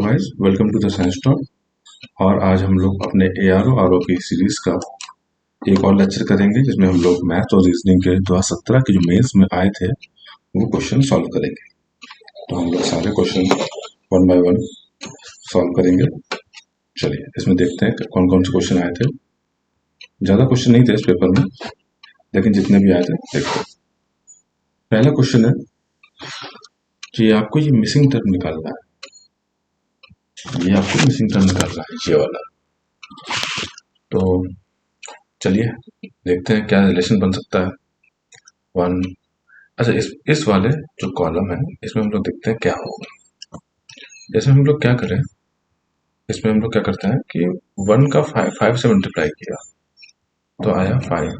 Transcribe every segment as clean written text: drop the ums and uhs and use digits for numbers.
Hello guys, welcome to the science talk. और आज हम लोग अपने एआरओ आरओ की सीरीज का एक और लेक्चर करेंगे जिसमें हम लोग मैथ और रीजनिंग के 2017 के जो मेंस में आए थे वो क्वेश्चन सॉल्व करेंगे। तो हम लोग सारे question one by one solve करेंगे। चलिए इसमें देखते हैं कौन कौन से क्वेश्चन आए थे। ज़्यादा क्वेश्चन नहीं थे इस पेपर में, लेकिन जितने भी आए थे देखते हैं। पहला क्वेश्चन है कि आपको ये मिसिंग टर्म निकालना है। ये आपको मिसिंग टर्म निकालना है, ये वाला। तो चलिए देखते हैं क्या रिलेशन बन सकता है। वन, अच्छा इस वाले जो कॉलम है इसमें हम लोग देखते हैं क्या होगा। इसमें हम लोग क्या करें, इसमें हम लोग क्या करते हैं कि वन का फाइव से मल्टीप्लाई किया तो आया फाइव।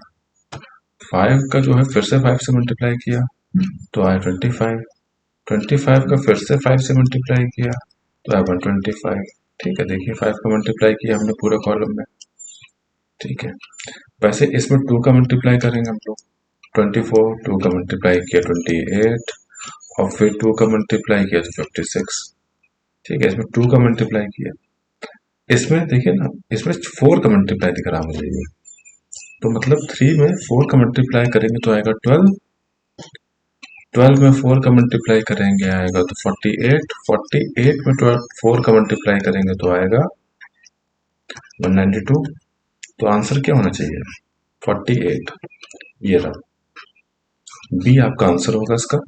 फाइव का जो है फिर से फाइव से मल्टीप्लाई किया तो आया 25। 25 का फिर से फाइव से मल्टीप्लाई किया तो आया 125। ठीक है, देखिए फाइव का मल्टीप्लाई किया हमने पूरे कॉलम में। ठीक है, वैसे इसमें टू का मल्टीप्लाई करेंगे हम लोग। 24, टू का मल्टीप्लाई किया 28 और फिर टू का मल्टीप्लाई किया तो 56। ठीक है, इसमें टू का मल्टीप्लाई किया। इसमें देखिए ना, इसमें फोर का मल्टीप्लाई दिख रहा मुझे ये। तो मतलब 3 में 4 का मल्टीप्लाई करेंगे तो आएगा 12। 12 में 4 का मल्टीप्लाई करेंगे आएगा तो 48। 48 में 4 का मल्टीप्लाई करेंगे तो आएगा 192। तो आंसर क्या होना चाहिए? 48। ये रहा, बी आपका आंसर होगा इसका।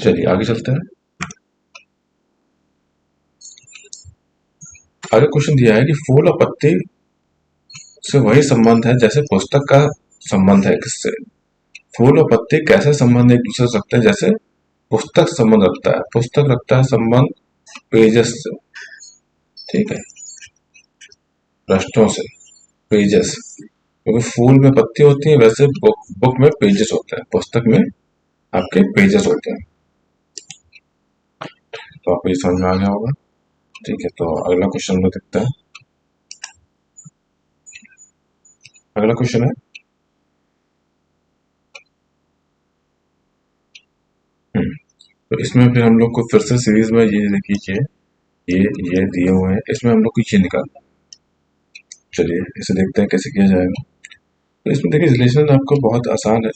चलिए आगे चलते हैं। आगे क्वेश्चन दिया है कि फूल और पत्ती से वही संबंध है जैसे पुस्तक का संबंध है। किससे? फूल और पत्ती कैसे संबंध एक दूसरे से रखते हैं जैसे पुस्तक संबंध रखता है। पुस्तक रखता है संबंध पेजेस से। ठीक है, पृष्ठों से, पेजेस। क्योंकि फूल में पत्ती होती है, वैसे बुक में पेजेस होते हैं, पुस्तक में आपके पेजेस होते हैं। तो आपको ये समझ में आ गया होगा। ठीक है, तो अगला क्वेश्चन में देखते हैं। अगला क्वेश्चन है तो इसमें फिर हम लोग को फिर से सीरीज में ये देखिए, ये दिए हुए हैं, इसमें हम लोग को ये निकालना। चलिए इसे देखते हैं कैसे किया जाएगा। तो इसमें देखिए रिलेशन आपको बहुत आसान है,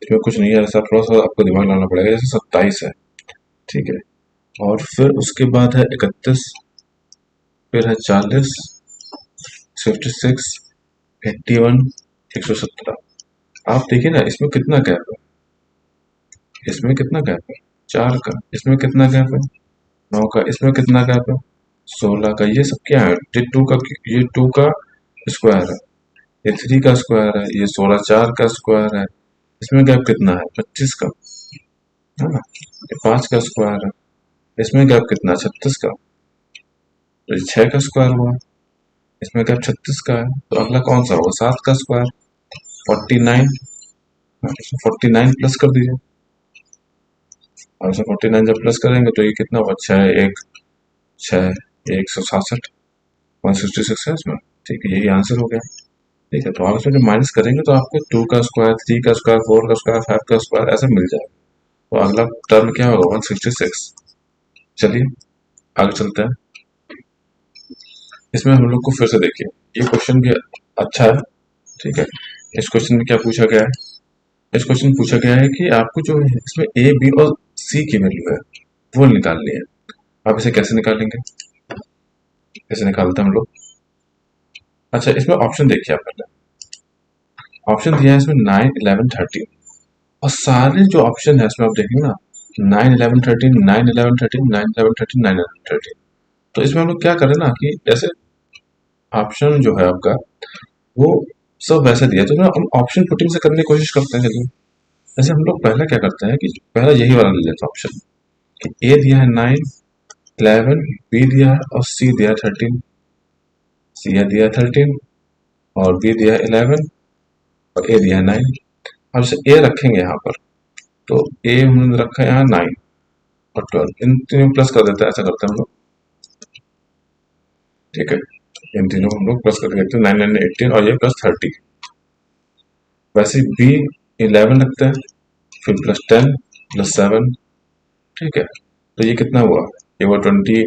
इसमें कुछ नहीं है, ऐसा थोड़ा सा आपको दिमाग लगाना पड़ेगा। जैसे 27 है, ठीक है, और फिर उसके बाद है 31, फिर है 40, 56, 81, 117। आप देखिए ना, इसमें कितना गैप है, इसमें कितना गैप है 4 का, इसमें कितना गैप है 9 का, इसमें कितना गैप है 16 का। ये सब क्या है? ये टू का स्क्वायर है, ये 3 का स्क्वायर है, ये 16 4 का स्क्वायर है। इसमें गैप कितना है 25 का, है ना। ये 5 का स्क्वायर है, इसमें गैप कितना है 36 का। तो ये 6 का स्क्वायर हुआ, इसमें गैप 36 का है। तो अगला कौन सा होगा? 7 का स्क्वायर, 49। 49 प्लस कर दीजिए, और इसे 49 जब प्लस करेंगे तो ये कितना हुआ? 6 167, 166 है इसमें। ठीक है, यही आंसर हो गया। ठीक है, तो आप इसमें जो माइनस करेंगे तो आपको 2 का स्क्वायर, 3 का स्क्वायर, 4 का स्क्वायर, 5 का स्क्वायर ऐसे मिल जाएगा। तो अगला टर्म क्या होगा? 166। चलिए आगे चलते हैं। इसमें हम लोग को फिर से देखिए, ये क्वेश्चन भी अच्छा है। ठीक है, इस क्वेश्चन में क्या पूछा गया है? इस क्वेश्चन में पूछा गया है कि आपको जो है इसमें ए बी और सी की वैल्यू है वो निकालनी है। आप इसे कैसे निकालेंगे? कैसे निकालते हैं हम लोग? अच्छा, इसमें ऑप्शन देखिए आप पहले। ऑप्शन दिया है इसमें 9, 11, 13, और सारे जो ऑप्शन है इसमें आप देखेंगे ना, 9, 11, 13, 9, 11, 13, 9, 11, 13, 9, 11, 13। तो इसमें हम लोग क्या करें ना कि जैसे ऑप्शन जो है आपका वो सब वैसे दिया, तो ना हम ऑप्शन पुटिंग से करने की कोशिश करते हैं। चलिए, जैसे हम लोग पहले क्या करते हैं कि पहला यही वाला ले लेते हैं ऑप्शन कि ए दिया है 9, 11, बी दिया है और सी दिया है 13। सी दिया है 13 और बी दिया है 11 और ए दिया है 9। अब जैसे ए रखेंगे यहाँ पर, तो ए हमने रखा है यहाँ 9 और 12, इन तीनों प्लस कर देते हैं, ऐसा करते हैं हम लोग। ठीक है, इन तीनों हम लोग प्लस करके देखते हैं, 9 9 18 और ये प्लस 30। वैसे बी 11 रखते हैं, फिर प्लस 10 प्लस 7। ठीक है, तो ये कितना हुआ? ये हुआ 20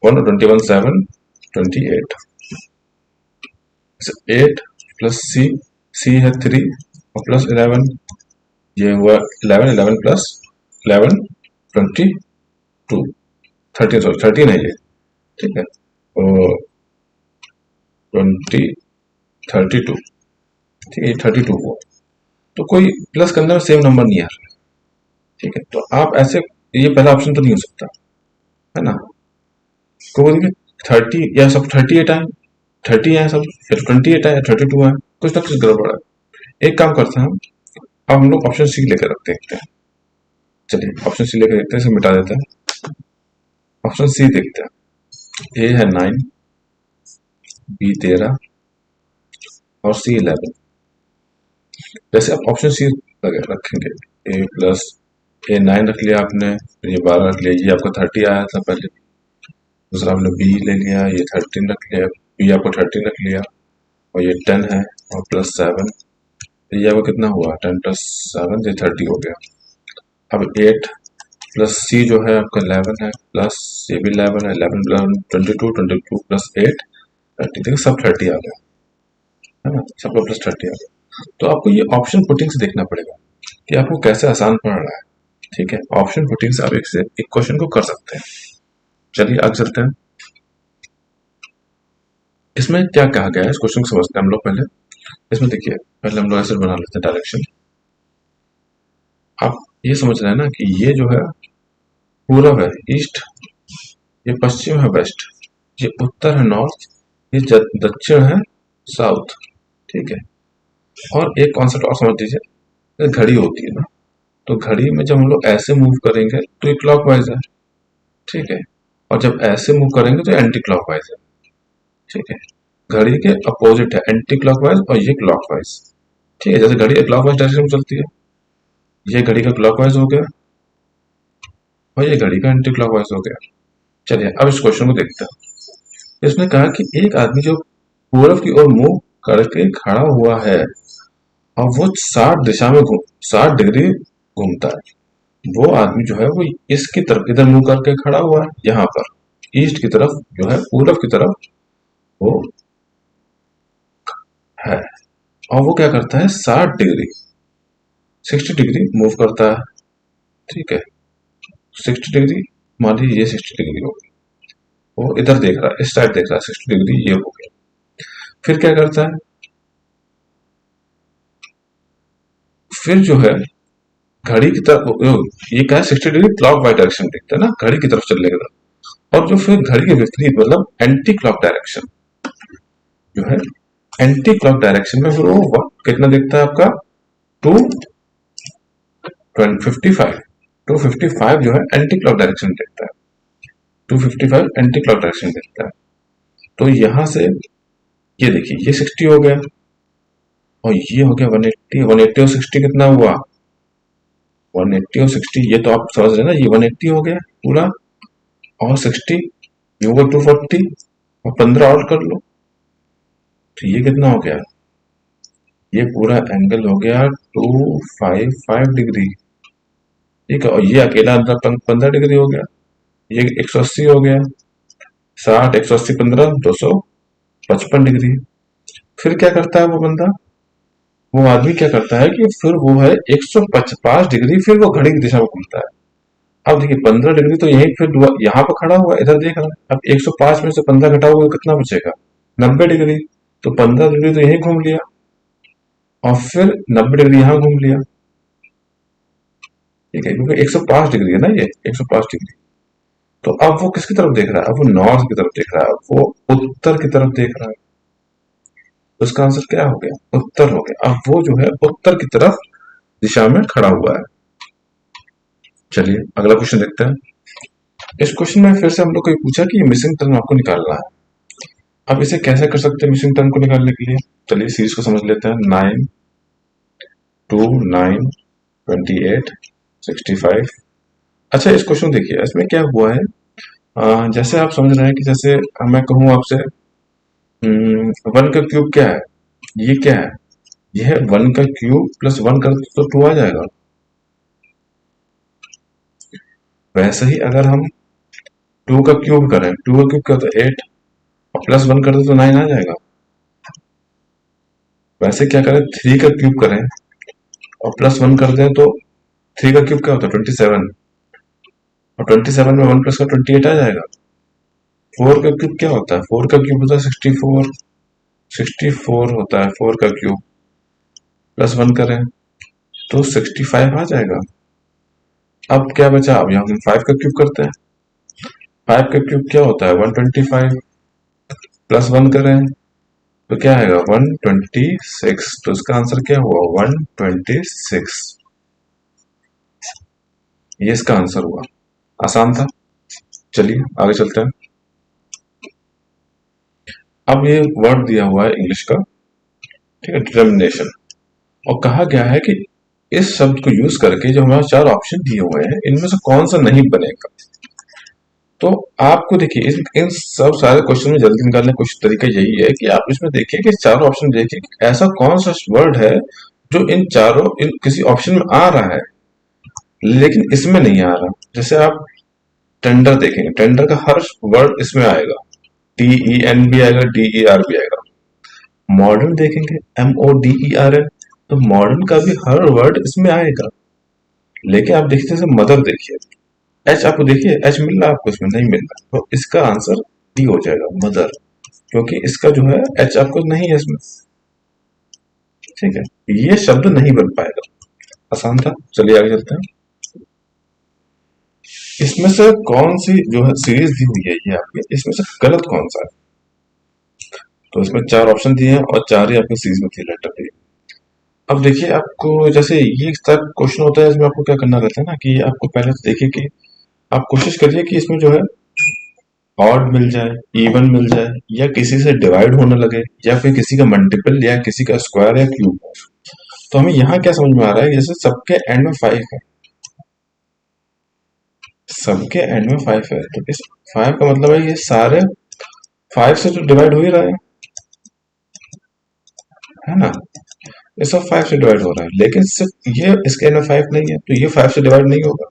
21 7 28, 8 प्लस सी है 3 और प्लस 11, ये हुआ 11, 11 प्लस 11 22, 13, सॉरी 13 है ये, ठीक है, और 20 32, ठीक है, 32 हुआ। तो कोई प्लस के अंदर सेम नंबर नहीं आ रहा, ठीक है, तो आप ऐसे, ये पहला ऑप्शन तो नहीं हो सकता, है ना, क्योंकि देखिए 30 या सब 38 आए, 30 आए सब, फिर 28 आए, 32 आए, कुछ ना कुछ गड़बड़ है। एक काम करते हैं अब हम लोग ऑप्शन सी लेकर देखते हैं। चलिए ऑप्शन सी लेकर देखते हैं, इसे मिटा देते हैं। ऑप्शन सी देखते हैं। ए है 9, बी 13 और सी 11। जैसे आप ऑप्शन सी रखेंगे, ए प्लस ए 9 रख लिया आपने, फिर ये 12 रख लिया, ये आपका 30 आया था पहले, दूसरा आपने बी ले लिया, ये 13 रख लिया, बी आपको 13 रख लिया, और ये 10 है और प्लस 7, ये आपका कितना हुआ, 10 प्लस 7 ये 30 हो गया। अब 8 प्लस सी जो है आपका 11 है, प्लस ये भी 11 है, 11 प्लस 22, 22 प्लस 8 30, देखिए सब 30 आ गया, है ना, सबका प्लस 30 आ गया। तो आपको ये ऑप्शन पुटिंग से देखना पड़ेगा कि आपको कैसे आसान पड़ रहा है, ठीक है, ऑप्शन पुटिंग से आप एक क्वेश्चन को कर सकते हैं। चलिए आगे चलते हैं, इसमें क्या कहा गया है, इस क्वेश्चन को समझते हैं हम लोग पहले। इसमें देखिए, पहले हम लोग ऐसे बना लेते हैं डायरेक्शन। आप ये समझ रहे हैं ना कि ये जो है पूरब है ईस्ट, ये पश्चिम है वेस्ट, ये उत्तर है नॉर्थ, ये दक्षिण है साउथ, ठीक है। और एक कॉन्सेप्ट और समझ लीजिए, घड़ी होती है ना, तो घड़ी में जब हम लोग ऐसे मूव करेंगे तो ये क्लॉकवाइज है, ठीक है, और जब ऐसे मूव करेंगे तो एंटी क्लॉकवाइज है, ठीक है। घड़ी के अपोजिट है एंटी क्लॉकवाइज और ये क्लॉकवाइज, ठीक है, जैसे घड़ी क्लॉकवाइज डायरेक्शन में चलती है, ये घड़ी का क्लॉकवाइज हो गया और ये घड़ी का एंटी क्लॉकवाइज हो गया। चलिए अब इस क्वेश्चन को देखते हैं। इसने कहा कि एक आदमी जो पूरब की ओर मुंह करके खड़ा हुआ है और वो 60 दिशा में 60 डिग्री घूमता है, वो आदमी जो है वो इसकी तरफ इधर मुंह करके खड़ा हुआ है, यहाँ पर ईस्ट की तरफ जो है, पूरब की तरफ वो है, और वो क्या करता है 60 डिग्री 60 डिग्री मूव करता है, ठीक है, 60 डिग्री, मान लीजिए ये 60 डिग्री हो गई, वो इधर देख रहा है, इस साइड देख रहा है, 60 डिग्री ये हो गया। फिर क्या करता है, फिर जो है घड़ी की तरफ, ये क्या है 60 डिग्री क्लॉक वाइज डायरेक्शन देखता है ना, घड़ी की तरफ चलने का, और जो फिर घड़ी के विपरीत मतलब एंटी क्लॉक डायरेक्शन जो है, एंटी क्लॉक डायरेक्शन में फिर वो कितना देखता है आपका 255, 255 जो है एंटी क्लॉक डायरेक्शन देखता है, 255 एंटी क्लॉक डायरेक्शन देखता है। तो यहां से ये देखिए ये 60 हो गया और ये हो गया 180, 180 और 60 कितना हुआ, 180 और 60, ये तो आप समझ रहे हैं ना, ये 180 हो गया पूरा, और 60 ये होगा 240, और 15 और कर लो, तो ये कितना हो गया, ये पूरा एंगल हो गया 255 डिग्री, ठीक है, और ये अकेला अंदर 15 डिग्री हो गया, ये 180 हो गया, 60 180 15 255 डिग्री। फिर क्या करता है वो बंदा, वो आदमी क्या करता है कि फिर वो है 155 डिग्री, फिर वो घड़ी की दिशा में घूमता है। अब देखिए 15 डिग्री तो यही फिर यहाँ पर खड़ा हुआ है, इधर देख रहा है, अब 105 में से 15 घटाओगे तो कितना बचेगा, 90 डिग्री, तो 15 डिग्री तो यही घूम लिया और फिर 90 डिग्री यहाँ घूम लिया, ठीक है, क्योंकि 105 डिग्री है ना ये, 105 डिग्री। तो अब वो किसकी तरफ देख रहा है, अब वो नॉर्थ की तरफ देख रहा है, अब वो उत्तर की तरफ देख रहा है, तो उसका आंसर क्या हो गया, उत्तर हो गया। अब वो जो है उत्तर की तरफ दिशा में खड़ा हुआ है। चलिए अगला क्वेश्चन देखते हैं। इस क्वेश्चन में फिर से हम लोग को ये पूछा कि मिसिंग टर्म आपको निकालना है। अब इसे कैसे कर सकते हैं मिसिंग टर्म को निकालने के लिए, चलिए सीरीज को समझ लेते हैं। 9 2 9 28 65। अच्छा इस क्वेश्चन देखिए, इसमें क्या हुआ है, जैसे आप समझ रहे हैं कि जैसे मैं कहूँ आपसे 1 का क्यूब क्या है, ये क्या है, ये है 1 का क्यूब प्लस 1 कर तो 2 आ जाएगा। वैसे ही अगर हम 2 का क्यूब करें, 2 का क्यूब क्या होता है 8, और प्लस 1 कर दे तो 9 आ जाएगा। वैसे क्या करें 3 का क्यूब करें और प्लस 1 कर दें तो 3 का क्यूब क्या होता है 27, और 27 में 1 प्लस का 28 आ जाएगा। 4 का क्यूब क्या होता है, 4 का क्यूब होता है 64, 64 होता है 4 का क्यूब, प्लस 1 करें तो 65 आ जाएगा। अब क्या बचा, अब यहाँ हम 5 का क्यूब करते हैं, 5 का क्यूब क्या होता है 125, प्लस 1 करें तो क्या आएगा 126, तो इसका आंसर क्या हुआ 126, ये इसका आंसर हुआ। आसान था। चलिए आगे चलते हैं। अब ये वर्ड दिया हुआ है इंग्लिश का, ठीक है, डिटर्मिनेशन, और कहा गया है कि इस शब्द को यूज करके जो हमारे 4 ऑप्शन दिए हुए हैं इनमें से कौन सा नहीं बनेगा। तो आपको देखिए इन सब सारे क्वेश्चन में जल्दी निकालने का तरीका यही है कि आप इसमें देखिए कि चारों ऑप्शन देखिए कि ऐसा कौन सा वर्ड है जो इन चारों किसी ऑप्शन में आ रहा है लेकिन इसमें नहीं आ रहा। जैसे आप टेंडर देखेंगे, टेंडर का हर वर्ड इसमें आएगा, TEN भी आएगा, DER भी आएगा। मॉडर्न देखेंगे MODERN, तो मॉडर्न का भी हर वर्ड इसमें आएगा। लेकिन आप देखिए जैसे मदर देखिए, एच आपको देखिए एच मिल रहा है आपको, इसमें नहीं मिल रहा, तो इसका आंसर डी हो जाएगा मदर, क्योंकि इसका जो है एच आपको नहीं है इसमें। ठीक है, ये शब्द नहीं बन पाएगा। आसान था। चलिए आगे चलते हैं। इसमें से कौन सी जो है सीरीज दी हुई है ये आपकी, इसमें से गलत कौन सा है। तो इसमें 4 ऑप्शन दिए हैं और 4 ही आपकी सीरीज में थी लेटर दी। अब देखिए आपको जैसे ये इस तरह क्वेश्चन होता है, इसमें आपको क्या करना रहता है ना कि आपको पहले तो देखिए कि आप कोशिश करिए कि इसमें जो है ऑड मिल जाए, इवन मिल जाए, या किसी से डिवाइड होने लगे, या फिर किसी का मल्टीपल या किसी का स्क्वायर या क्यूब। तो हमें यहाँ क्या समझ में आ रहा है, जैसे सबके एंड में 5 है, सबके एंड में 5 है, तो इस 5 का मतलब है ये सारे 5 से तो डिवाइड हो ही रहा है ना, ये सब 5 से डिवाइड हो रहा है, लेकिन सिर्फ ये इसके एंड में 5 नहीं है तो ये 5 से डिवाइड नहीं होगा।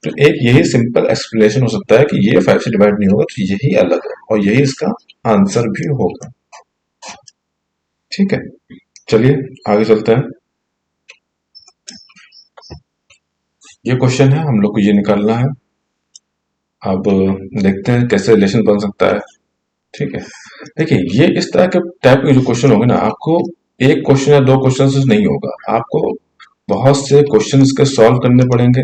तो एक यही सिंपल एक्सप्लेनेशन हो सकता है कि ये 5 से डिवाइड नहीं होगा, तो यही अलग है और यही इसका आंसर भी होगा। ठीक है, चलिए आगे चलते हैं। ये क्वेश्चन है, हम लोग को ये निकालना है। अब देखते हैं कैसे रिलेशन बन सकता है। ठीक है, देखिए ये इस तरह के टाइप के जो क्वेश्चन होंगे ना, आपको एक क्वेश्चन या 2 क्वेश्चन से नहीं होगा, आपको बहुत से क्वेश्चन इसके सॉल्व करने पड़ेंगे,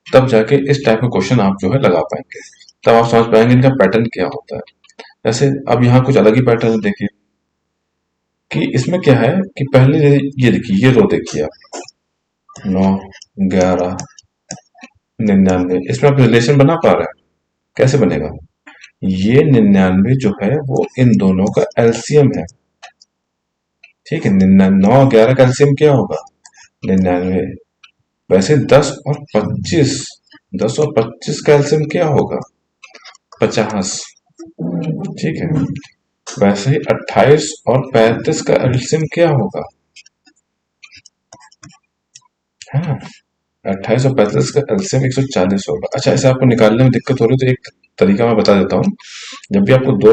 तब जाके इस टाइप का क्वेश्चन आप जो है लगा पाएंगे, तब आप समझ पाएंगे इनका पैटर्न क्या होता है। जैसे अब यहाँ कुछ अलग ही पैटर्न है, देखिए कि इसमें क्या है कि पहले ये देखिए, ये रो देखिए आप 9, 11, 99, इसमें आप रिलेशन बना पा रहे हैं, कैसे बनेगा। ये 99 जो है वो इन दोनों का एलसीएम है। ठीक है, 9 11 का एलसीएम क्या होगा 99। वैसे 10 और 25, 10 और 25 का एलसीएम क्या होगा 50। ठीक है, वैसे ही 28 और 35 का एलसीएम क्या होगा, है ना, 28 और 35 का एलसीएम 140 होगा। अच्छा, ऐसे आपको निकालने में दिक्कत हो रही है तो एक तरीका मैं बता देता हूँ। जब भी आपको दो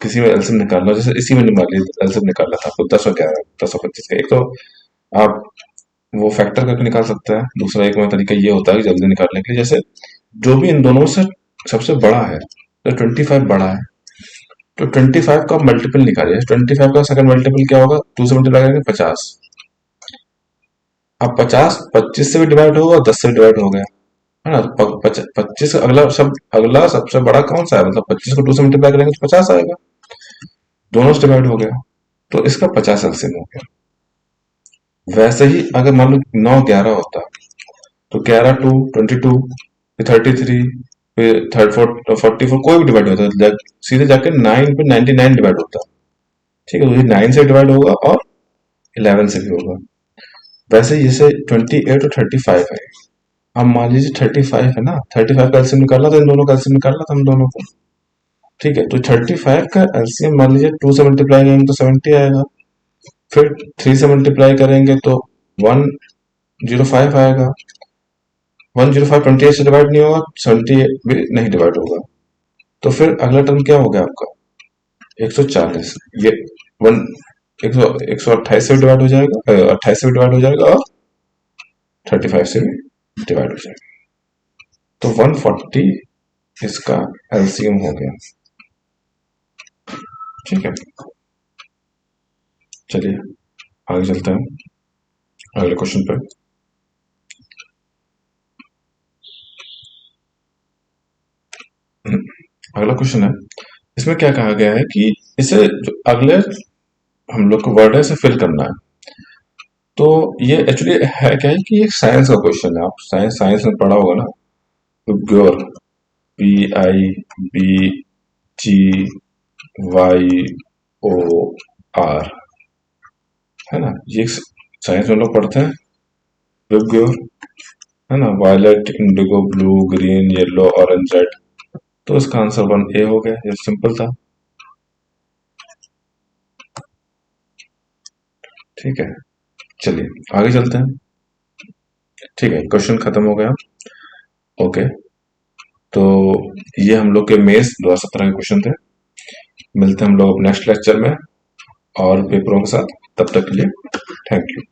किसी में एलसीएम निकालना, जैसे इसी में एलसीएम निकालना था आपको 10 और 11, 10 और 25 का, एक तो आप वो फैक्टर करके निकाल सकते हैं, दूसरा एक और तरीका ये होता है कि जल्दी निकालने के लिए, जैसे जो भी इन दोनों से सबसे बड़ा है, तो 25 बड़ा है, तो 25 का मल्टीपल निकालिए। 25 का सेकंड मल्टीपल क्या होगा, 2 से मल्टीप्लाई करेंगे 50। अब 50 25 से भी डिवाइड होगा, 10 से डिवाइड हो गया, है ना। 25 अगला सबसे बड़ा कौन सा है, मतलब 25 को 2 से मल्टीप्लाई करेंगे तो 50 आएगा, दोनों से डिवाइड हो गया, तो इसका 50 एलसीएम हो गया। वैसे ही अगर मान लो 9 11 होता, तो 11 2 22, फिर 33, फिर 44, कोई भी डिवाइड होता है, सीधे जाके 9 पे 99 डिवाइड होता है। ठीक है, तो ये 9 से डिवाइड होगा और 11 से भी होगा। वैसे जैसे 28 और 35 है, अब मान लीजिए 35 है ना, 35 का एलसीएम निकालना था, इन दोनों का एलसीएम निकालना था हम दोनों को। ठीक है, तो 35 का एलसीएम मान लीजिए 2 से मल्टीप्लाई करेंगे तो 70 आएगा, फिर 3 से मल्टीप्लाई करेंगे तो 105 आएगा, 105 28 से डिवाइड नहीं होगा, 70 भी नहीं डिवाइड होगा, तो फिर अगला टर्म क्या हो गया आपका 140। ये वन 128 से भी डिवाइड हो जाएगा, 28 से भी डिवाइड हो जाएगा और 35 से भी डिवाइड हो जाएगा। तो 140 इसका एलसीएम हो गया। ठीक है, चलिए आगे चलते हैं अगले क्वेश्चन पे। अगला क्वेश्चन है, इसमें क्या कहा गया है कि इसे जो अगले हम लोग को वर्ड है इसे फिल करना है। तो ये एक्चुअली है क्या है कि ये साइंस का क्वेश्चन है, आप साइंस साइंस में पढ़ा होगा ना। तो ग्योर, PIBGYOR, है ना, ये साइंस में लोग पढ़ते हैं विबग्योर, है ना, violet, indigo, blue, green, yellow, orange, red. तो इसका आंसर 1A हो गया, ये सिंपल था। ठीक है, चलिए आगे चलते हैं। ठीक है, क्वेश्चन खत्म हो गया। ओके, तो ये हम लोग के मेंस 2017 के क्वेश्चन थे। मिलते हैं हम लोग नेक्स्ट लेक्चर में और पेपरों के साथ, तब तक के लिए थैंक यू।